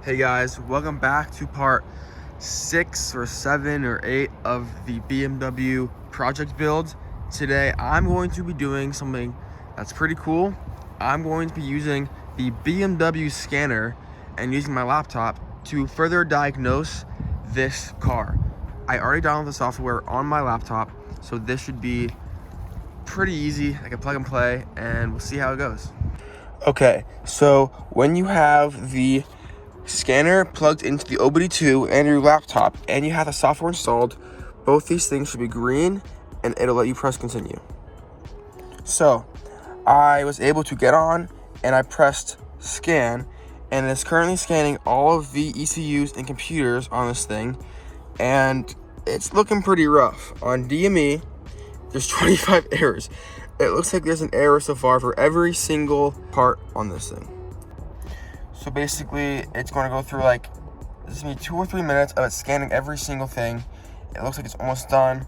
Hey guys, welcome back to part 6 or 7 or 8 of the BMW project build. Today I'm going to be doing something that's pretty cool. I'm going to be using the BMW scanner and using my laptop to further diagnose this car. I already downloaded the software on my laptop, so this should be pretty easy. I can plug and play and we'll see how it goes. Okay, so when you have the scanner plugged into the OBD2 and your laptop and you have the software installed, both these things should be green and it'll let you press continue. So I was able to get on and I pressed scan, and it's currently scanning all of the ECUs and computers on this thing, and it's looking pretty rough. On DME there's 25 errors. It looks like there's an error so far for every single part on this thing. So basically, it's going to go through this is going to be 2 or 3 minutes of it scanning every single thing. It looks like it's almost done.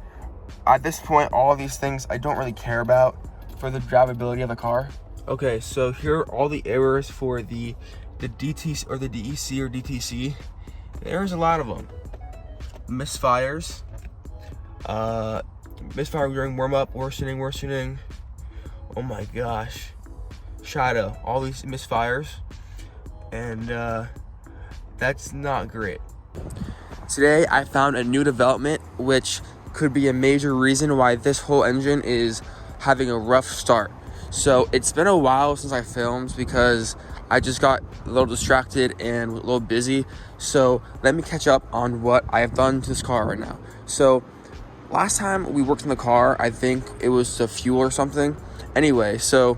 At this point, all of these things I don't really care about for the drivability of the car. Okay, so here are all the errors for the DTC or the DEC or DTC. There's a lot of them. Misfires. Misfire during warm-up, worsening. Oh my gosh. Shadow. All these misfires. And that's not great. Today I found a new development which could be a major reason why this whole engine is having a rough start. So it's been a while since I filmed because I just got a little distracted and a little busy. So let me catch up on what I have done to this car right now. So last time we worked on the car, I think it was the fuel or something. Anyway, so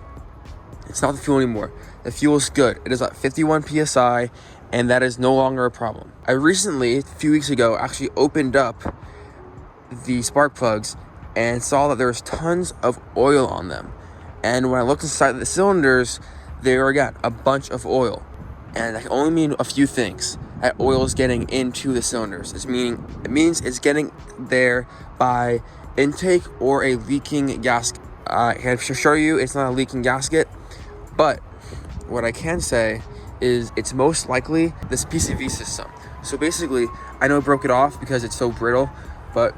it's not the fuel anymore. The fuel is good. It is at 51 PSI, and that is no longer a problem. I recently, a few weeks ago, actually opened up the spark plugs and saw that there's tons of oil on them. And when I looked inside the cylinders, there were, again, a bunch of oil. And that can only mean a few things. That oil is getting into the cylinders. It means it's getting there by intake or a leaking gasket. I can show you it's not a leaking gasket, but what I can say is it's most likely this PCV system. So basically, I know I broke it off because it's so brittle, but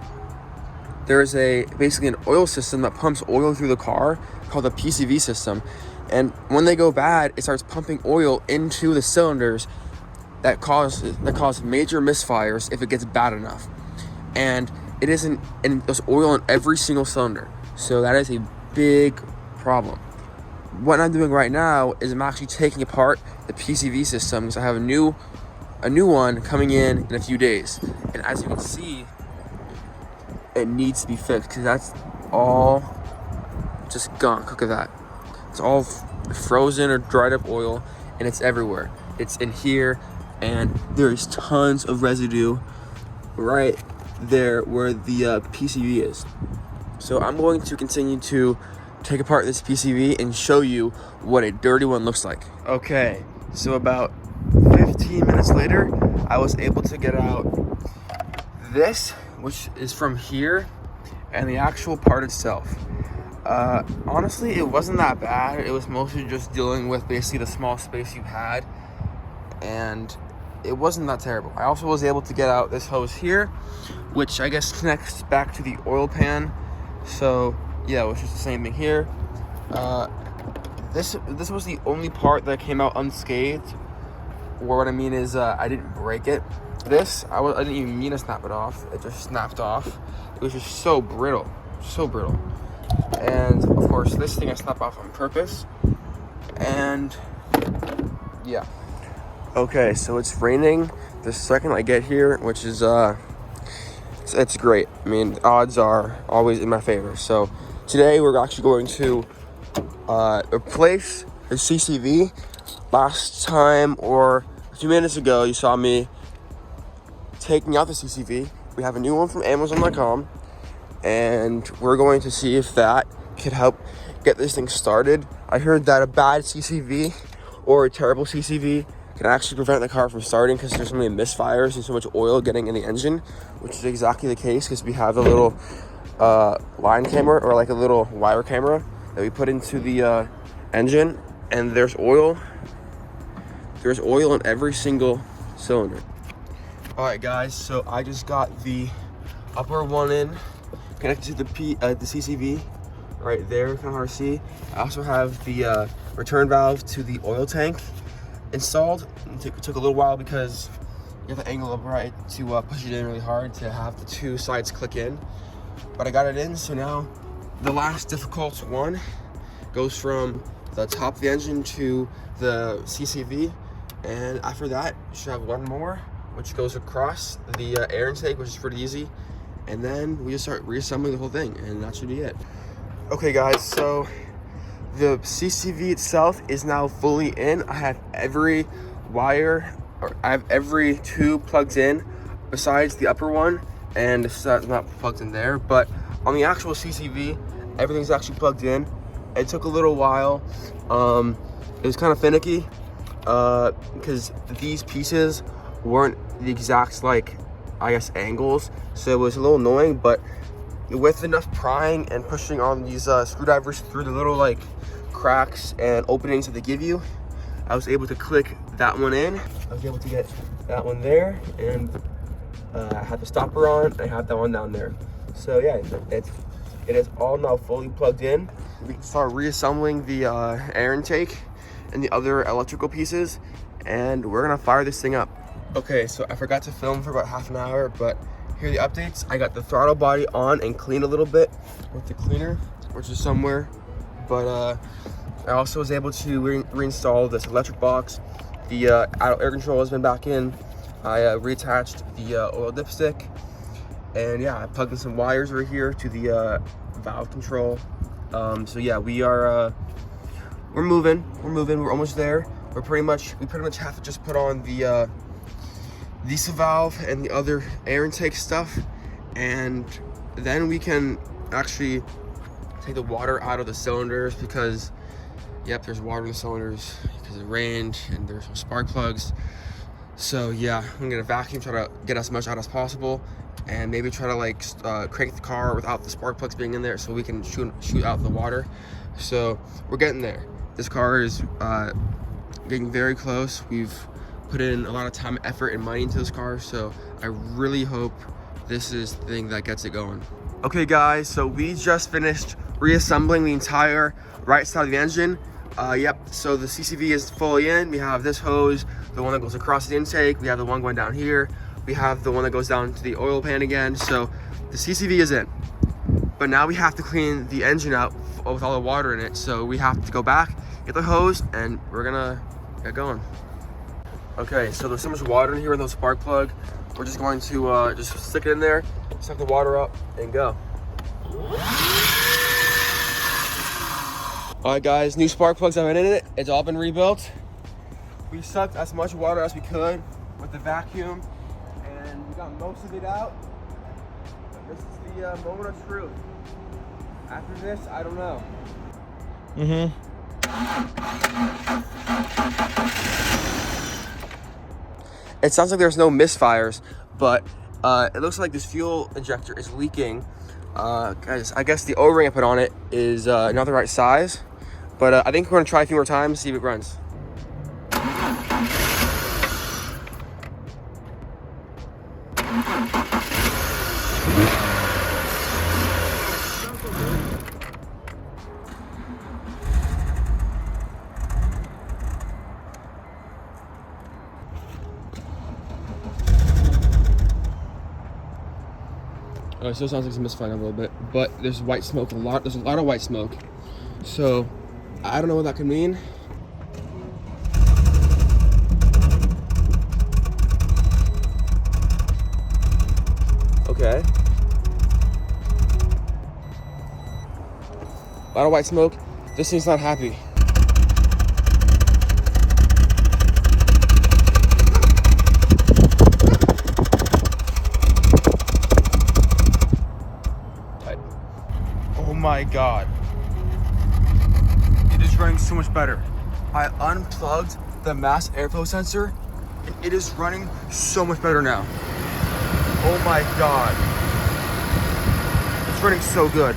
there's basically an oil system that pumps oil through the car called the PCV system. And when they go bad, it starts pumping oil into the cylinders that cause major misfires if it gets bad enough. And it isn't, and there's oil in every single cylinder. So that is a big problem. What I'm doing right now is I'm actually taking apart the PCV system because I have a new one coming in a few days. And as you can see, it needs to be fixed because that's all just gunk. Look at that. It's all frozen or dried up oil, and it's everywhere. It's in here, and there's tons of residue right there where the PCV is. So I'm going to continue to take apart this PCV and show you what a dirty one looks like. Okay, so about 15 minutes later, I was able to get out this, which is from here, and the actual part itself. Honestly, it wasn't that bad. It was mostly just dealing with basically the small space you had, and it wasn't that terrible. I also was able to get out this hose here, which I guess connects back to the oil pan. So yeah, it was just the same thing here. This was the only part that came out unscathed. Or what I mean is, I didn't break it. This, I didn't even mean to snap it off. It just snapped off. It was just so brittle. And of course, this thing I snapped off on purpose. And yeah. Okay, so it's raining the second I get here, which is it's great. I mean, odds are always in my favor. So today we're actually going to replace the CCV. Last time, or a few minutes ago, you saw me taking out the CCV. We have a new one from Amazon.com, and we're going to see if that could help get this thing started. I heard that a bad CCV or a terrible CCV can actually prevent the car from starting because there's so many misfires and so much oil getting in the engine, which is exactly the case because we have a little line camera or like a little wire camera that we put into the engine, and there's oil in every single cylinder. All right, guys, so I just got the upper one in, connected to the CCV right there, kind of hard to see. I also have the return valve to the oil tank installed. It took a little while because you have to angle up right to push it in really hard to have the two sides click in. But I got it in, so now the last difficult one goes from the top of the engine to the CCV, and after that you should have one more which goes across the air intake, which is pretty easy, and then we just start reassembling the whole thing, and that should be it. Okay guys, so the CCV itself is now fully in. I have every wire, or I have every tube plugged in besides the upper one, and it's not plugged in there, but on the actual CCV everything's actually plugged in. It took a little while. It was kind of finicky because these pieces weren't the exact, like, I guess, angles, so it was a little annoying, but with enough prying and pushing on these screwdrivers through the little like cracks and openings that they give you, I was able to click that one in. I was able to get that one there, and I had the stopper on, and I have that one down there. So yeah, it is all now fully plugged in. We can start reassembling the air intake and the other electrical pieces, and we're gonna fire this thing up. Okay, so I forgot to film for about half an hour, but here are the updates. I got the throttle body on and cleaned a little bit with the cleaner, which is somewhere, but I also was able to reinstall this electric box. The air control has been back in. I reattached the oil dipstick, and yeah, I plugged in some wires over here to the valve control. So yeah, we're moving. We're almost there. We pretty much have to just put on the diesel valve and the other air intake stuff, and then we can actually take the water out of the cylinders, because yep, there's water in the cylinders because it rained and there's some spark plugs. So yeah, I'm gonna vacuum, try to get as much out as possible, and maybe try to like crank the car without the spark plugs being in there so we can shoot out the water. So we're getting there. This car is getting very close. We've put in a lot of time, effort, and money into this car, so I really hope this is the thing that gets it going. Okay guys, so we just finished reassembling the entire right side of the engine. Yep, so the CCV is fully in. We have this hose, the one that goes across the intake. We have the one going down here. We have the one that goes down to the oil pan again. So the CCV is in, but now we have to clean the engine out with all the water in it. So we have to go back, get the hose, and we're gonna get going. Okay, so there's so much water in here in the spark plug. We're just going to just stick it in there, suck the water up, and go. All right, guys, new spark plugs have been in it. It's all been rebuilt. We sucked as much water as we could with the vacuum, and we got most of it out. But this is the moment of truth. After this, I don't know. It sounds like there's no misfires, but it looks like this fuel injector is leaking. Guys, I guess the O-ring I put on it is not the right size, but I think we're gonna try a few more times, see if it runs. Oh, it still sounds like it's misfiring a little bit, but there's white smoke. There's a lot of white smoke. So I don't know what that could mean. Okay. A lot of white smoke. This thing's not happy. Oh my God. It is running so much better. I unplugged the mass airflow sensor, and it is running so much better now. Oh my God. It's running so good.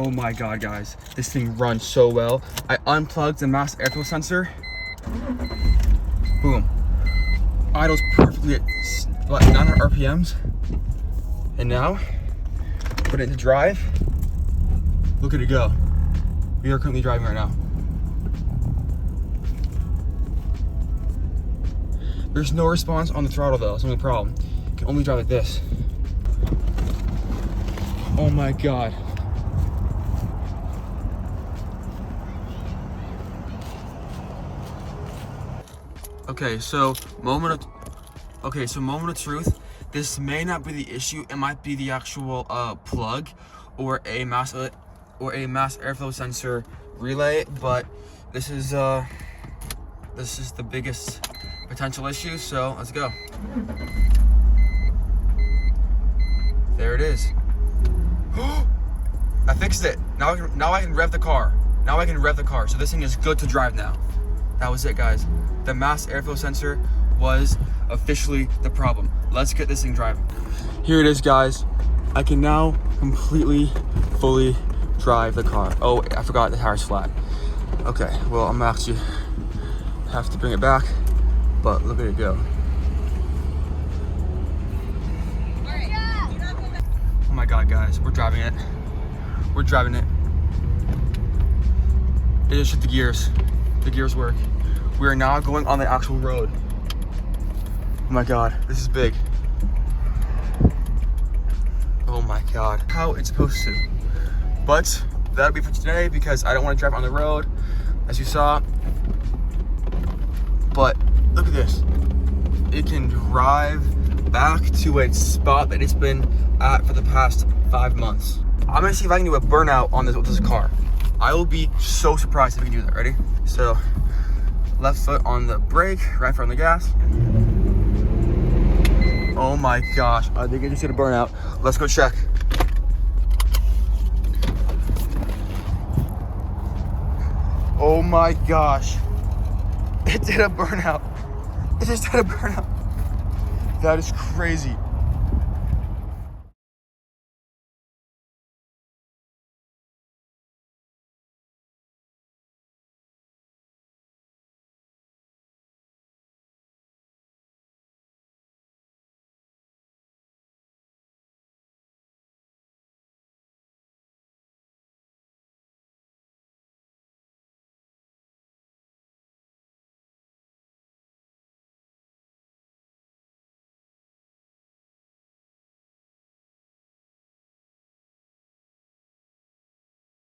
Oh my God, guys. This thing runs so well. I unplugged the mass airflow sensor. Boom. Idles perfectly at about 900 RPMs. And now, put it into drive. Look at it go. We are currently driving right now. There's no response on the throttle though, that's the only problem. You can only drive like this. Oh my God. Okay, so moment of truth. This may not be the issue. It might be the actual plug or a mass airflow sensor relay, but this is the biggest potential issue, so let's go. There it is. I fixed it. Now I can rev the car. So this thing is good to drive now. That was it, guys. The mass airflow sensor was officially the problem. Let's get this thing driving. Here it is, guys. I can now completely, fully drive the car. Oh, I forgot the tire's flat. Okay, well, I'm gonna actually have to bring it back, but look at it go. Oh my God, guys, we're driving it. We're driving it. It just hit the gears. The gears work. We are now going on the actual road. Oh my God, this is big. Oh my God, how it's supposed to. But that'll be for today because I don't want to drive on the road, as you saw. But look at this. It can drive back to its spot that it's been at for the past 5 months. I'm gonna see if I can do a burnout on this car. I will be so surprised if we can do that. Ready? So, left foot on the brake, right foot on the gas. Oh my gosh, I think I just did a burnout. Let's go check. Oh my gosh. It did a burnout. It just did a burnout. That is crazy.